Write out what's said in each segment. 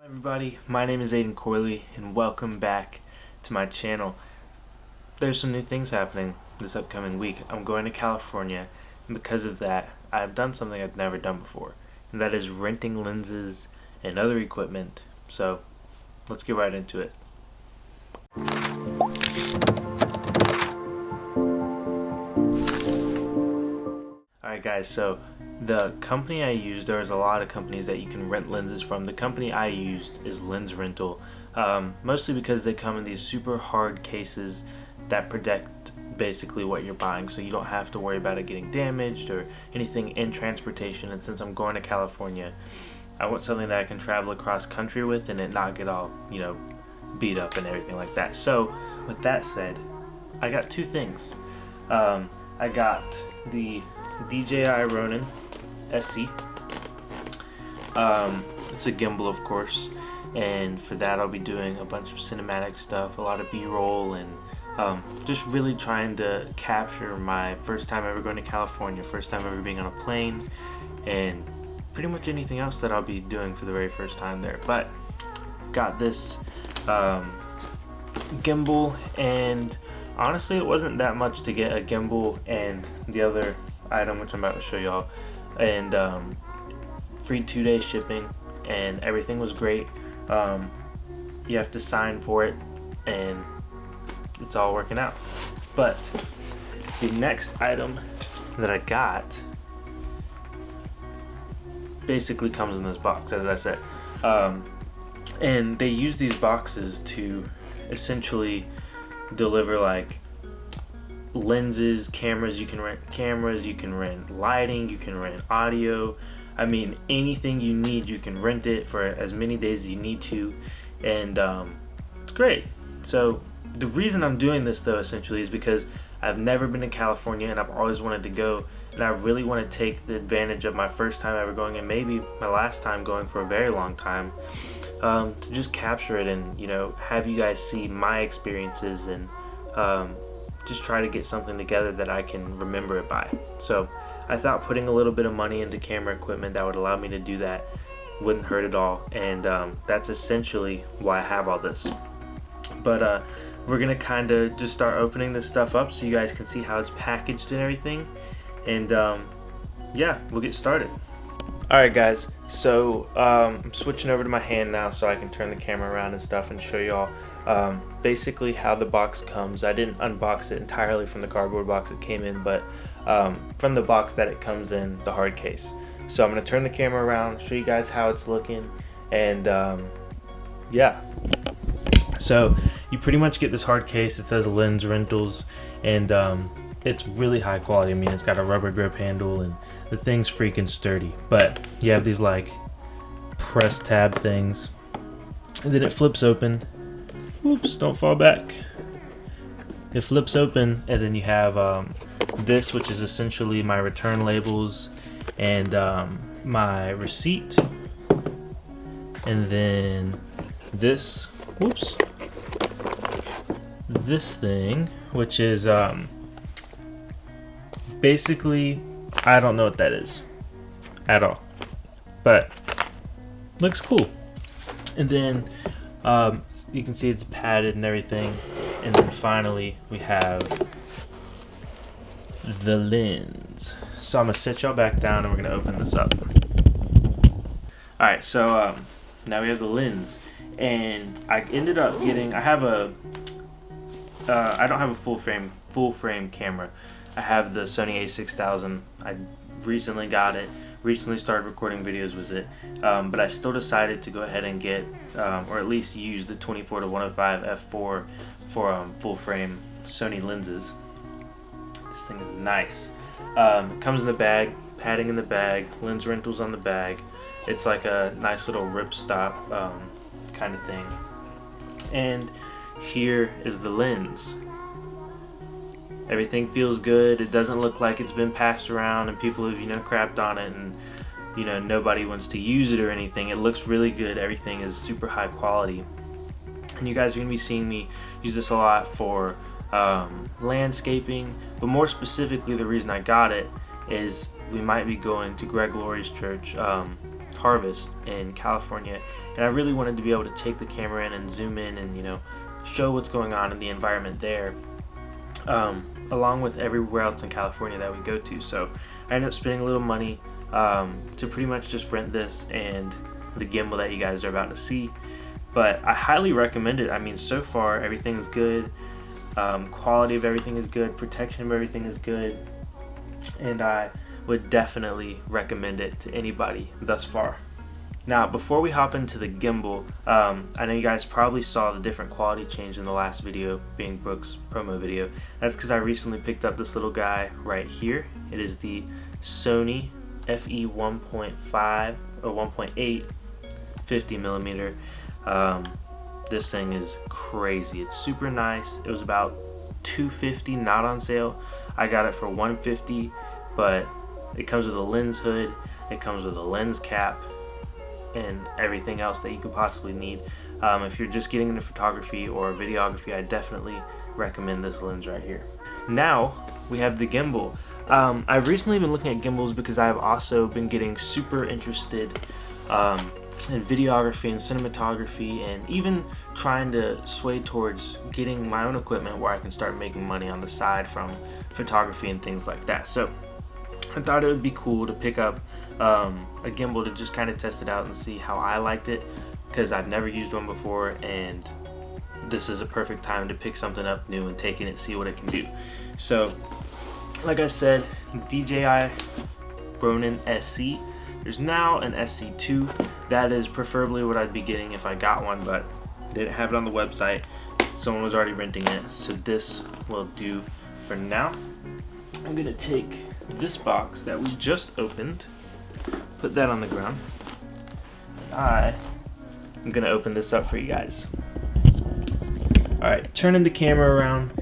Hi everybody, my name is Aiden Corley and welcome back to my channel. There's some new things happening this upcoming week. I'm going to California, and because of that I've done something I've never done before, and that is renting lenses and other equipment. So let's get right into it. Alright guys, so the company I used, there's a lot of companies that you can rent lenses from. The company I used is Lens Rental, mostly because they come in these super hard cases that protect basically what you're buying, so you don't have to worry about it getting damaged or anything in transportation. And since I'm going to California, I want something that I can travel across country with and it not get all, beat up and everything like that. So with that said, I got two things. I got the DJI Ronin SC. It's a gimbal, of course, and for that I'll be doing a bunch of cinematic stuff, a lot of B-roll, and just really trying to capture my first time ever going to California, first time ever being on a plane, and pretty much anything else that I'll be doing for the very first time there. But got this gimbal, and honestly it wasn't that much to get a gimbal and the other item which I'm about to show y'all, and free 2-day shipping, and everything was great. You have to sign for it and it's all working out. But the next item that I got basically comes in this box, as I said, and they use these boxes to essentially deliver like lenses, cameras. You can rent cameras, you can rent lighting, you can rent audio. I mean, anything you need, you can rent it for as many days as you need to, and it's great. So the reason I'm doing this though essentially is because I've never been to California and I've always wanted to go, and I really want to take the advantage of my first time ever going, and maybe my last time going for a very long time, to just capture it and have you guys see my experiences, and just try to get something together that I can remember it by. So I thought putting a little bit of money into camera equipment that would allow me to do that wouldn't hurt at all, and that's essentially why I have all this. But we're gonna kind of just start opening this stuff up so you guys can see how it's packaged and everything, and yeah, we'll get started. Alright guys, so I'm switching over to my hand now so I can turn the camera around and stuff and show y'all basically how the box comes. I didn't unbox it entirely from the cardboard box it came in, but from the box that it comes in, the hard case. So I'm going to turn the camera around, show you guys how it's looking, and yeah. So you pretty much get this hard case. It says Lens Rentals, and it's really high quality. I mean, it's got a rubber grip handle and the thing's freaking sturdy. But you have these like press tab things, and then it flips open. Oops, don't fall back. It flips open, and then you have this, which is essentially my return labels and my receipt, and then this, whoops, this thing, which is basically, I don't know what that is at all, but looks cool. And then you can see it's padded and everything, and then finally we have the lens. So I'm gonna set y'all back down and we're gonna open this up. Alright, so now we have the lens, and I ended up getting, I don't have a full frame camera. I have the Sony a6000. I recently got it, recently started recording videos with it, but I still decided to go ahead and get, or at least use the 24-105 f4 for full frame Sony lenses. This thing is nice. It comes in the bag, padding in the bag, Lens Rentals on the bag. It's like a nice little ripstop kind of thing. And here is the lens. Everything feels good. It doesn't look like it's been passed around and people have crapped on it and nobody wants to use it or anything. It looks really good. Everything is super high quality, and you guys are gonna be seeing me use this a lot for landscaping, but more specifically the reason I got it is we might be going to Greg Laurie's church, Harvest in California, and I really wanted to be able to take the camera in and zoom in and, you know, show what's going on in the environment there, along with everywhere else in California that we go to. So I ended up spending a little money to pretty much just rent this and the gimbal that you guys are about to see. But I highly recommend it. I mean, so far everything is good. Quality of everything is good. Protection of everything is good. And I would definitely recommend it to anybody thus far. Now, before we hop into the gimbal, I know you guys probably saw the different quality change in the last video, being Brooke's promo video. That's because I recently picked up this little guy right here. It is the Sony FE 1.5 or 1.8 50mm. This thing is crazy. It's super nice. It was about $250, not on sale. I got it for $150, but it comes with a lens hood, it comes with a lens cap, and everything else that you could possibly need. If you're just getting into photography or videography, I definitely recommend this lens right here. Now we have the gimbal. I've recently been looking at gimbals because I've also been getting super interested in videography and cinematography, and even trying to sway towards getting my own equipment where I can start making money on the side from photography and things like that. So I thought it would be cool to pick up a gimbal to just kind of test it out and see how I liked it, because I've never used one before, and this is a perfect time to pick something up new and take it and see what it can do. So like I said, DJI Ronin SC. There's now an SC2. That is preferably what I'd be getting if I got one, but they didn't have it on the website. Someone was already renting it, so this will do for now. I'm gonna take this box that we just opened, put that on the ground. I'm gonna open this up for you guys. Alright, turning the camera around.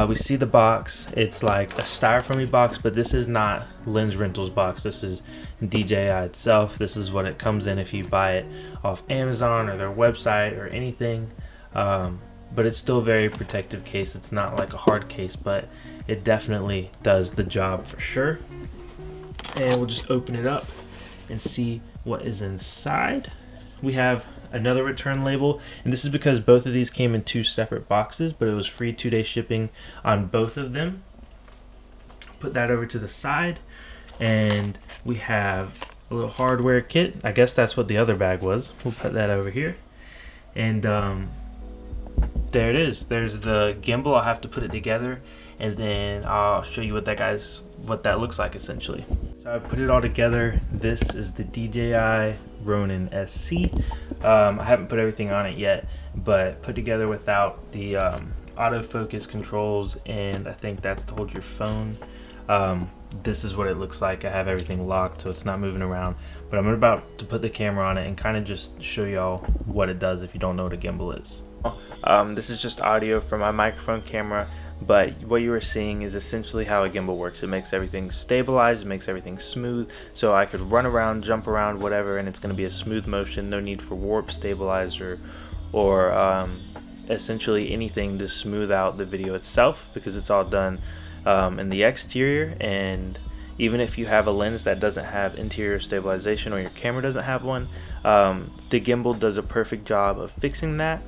We see the box. It's like a styrofoamy box, but this is not Lens Rentals box. This is DJI itself. This is what it comes in if you buy it off Amazon or their website or anything. But it's still a very protective case. It's not like a hard case, but it definitely does the job for sure. And we'll just open it up and see what is inside. We have another return label, and this is because both of these came in 2 separate boxes, but it was free 2-day shipping on both of them. Put that over to the side, and we have a little hardware kit. I guess that's what the other bag was. We'll put that over here, and there it is. There's the gimbal. I'll have to put it together, and then I'll show you what that looks like essentially. So I put it all together. This is the DJI Ronin SC. I haven't put everything on it yet, but put together without the autofocus controls, and I think that's to hold your phone. This is what it looks like. I have everything locked, so it's not moving around, but I'm about to put the camera on it and kind of just show y'all what it does if you don't know what a gimbal is. This is just audio from my microphone camera, but what you are seeing is essentially how a gimbal works. It makes everything stabilized, it makes everything smooth, so I could run around, jump around, whatever, and it's going to be a smooth motion. No need for warp stabilizer or essentially anything to smooth out the video itself, because it's all done in the exterior. And even if you have a lens that doesn't have interior stabilization, or your camera doesn't have one, the gimbal does a perfect job of fixing that.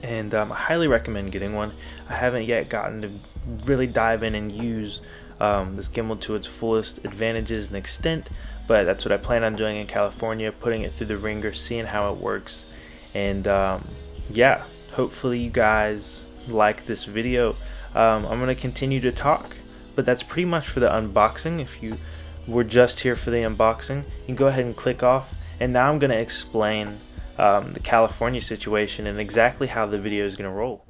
And I highly recommend getting one. I haven't yet gotten to really dive in and use this gimbal to its fullest advantages and extent, but that's what I plan on doing in California, putting it through the ringer, seeing how it works. And yeah, hopefully you guys like this video. I'm going to continue to talk, but that's pretty much for the unboxing. If you were just here for the unboxing, you can go ahead and click off. And now I'm going to explain the California situation and exactly how the video is going to roll.